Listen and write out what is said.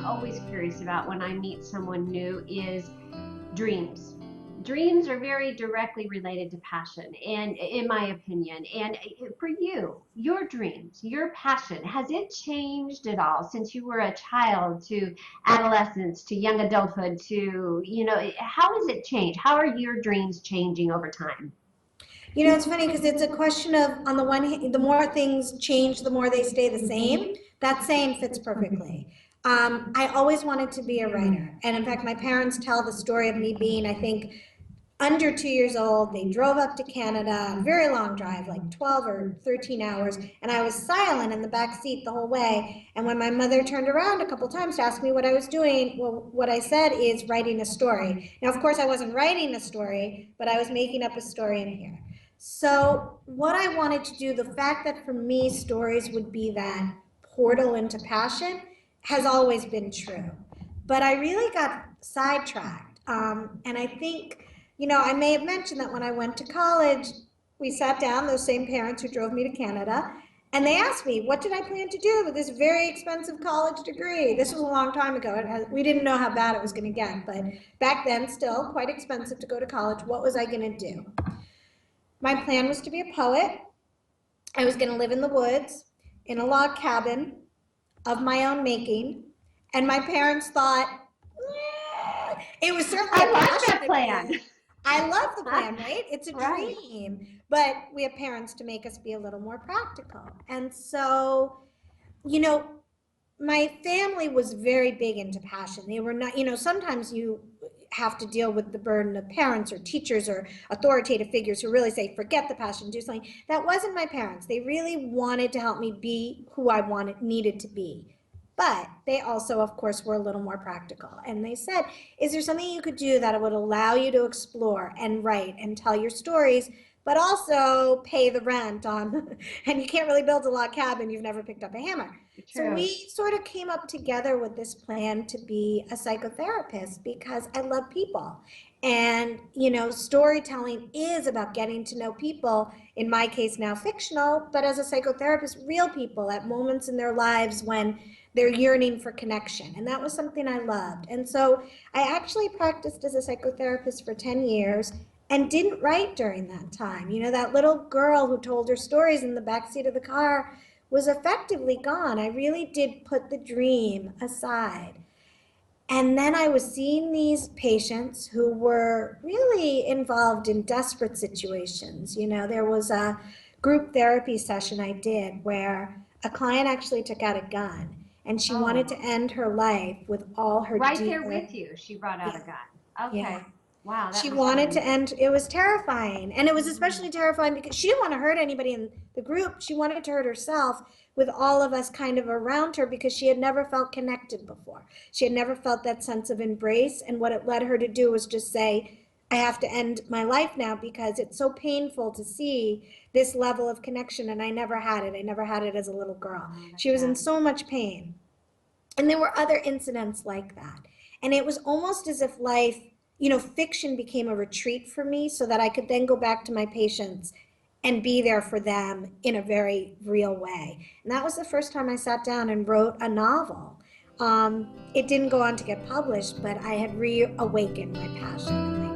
always curious about when I meet someone new is dreams. Dreams are very directly related to passion, and in my opinion, and for you, your dreams, your passion, has it changed at all since you were a child to adolescence to young adulthood to, how has it changed? How are your dreams changing over time? You know, it's funny because it's a question of, on the one hand, the more things change, the more they stay the same. That saying fits perfectly. I always wanted to be a writer. And in fact, my parents tell the story of me being, I think, under 2 years old. They drove up to Canada, a very long drive, like 12 or 13 hours, and I was silent in the back seat the whole way. And when my mother turned around a couple times to ask me what I was doing, well, what I said is writing a story. Now, of course, I wasn't writing a story, but I was making up a story in here. So what I wanted to do, the fact that for me stories would be that portal into passion has always been true. But I really got sidetracked. And I think, I may have mentioned that when I went to college, we sat down, those same parents who drove me to Canada, and they asked me, what did I plan to do with this very expensive college degree? This was a long time ago. We didn't know how bad it was going to get, but back then, still quite expensive to go to college. What was I going to do? My plan was to be a poet. I was going to live in the woods in a log cabin of my own making. And my parents thought, it was certainly I like that plan. I love the plan, right? It's a Right. dream. But we have parents to make us be a little more practical. And so, my family was very big into passion. They were not, sometimes you have to deal with the burden of parents or teachers or authoritative figures who really say, forget the passion, do something. That wasn't my parents. They really wanted to help me be who I needed to be. But they also, of course, were a little more practical. And they said, is there something you could do that would allow you to explore and write and tell your stories, but also pay the rent on, and you can't really build a log cabin, you've never picked up a hammer. True. So we sort of came up together with this plan to be a psychotherapist because I love people. And, storytelling is about getting to know people, in my case now fictional, but as a psychotherapist, real people at moments in their lives when they're yearning for connection. And that was something I loved. And so I actually practiced as a psychotherapist for 10 years and didn't write during that time. That little girl who told her stories in the backseat of the car was effectively gone. I really did put the dream aside. And then I was seeing these patients who were really involved in desperate situations. There was a group therapy session I did where a client actually took out a gun and she wanted to end her life with all her right there with you. She brought out a gun. Okay. Yeah. Wow. She wanted to end, it was terrifying. And it was especially terrifying because she didn't want to hurt anybody in the group. She wanted to hurt herself with all of us kind of around her because she had never felt connected before. She had never felt that sense of embrace. And what it led her to do was just say, I have to end my life now because it's so painful to see this level of connection. And I never had it. I never had it as a little girl. She was in so much pain. And there were other incidents like that. And it was almost as if life, fiction became a retreat for me so that I could then go back to my patients and be there for them in a very real way. And that was the first time I sat down and wrote a novel. It didn't go on to get published, but I had reawakened my passion and my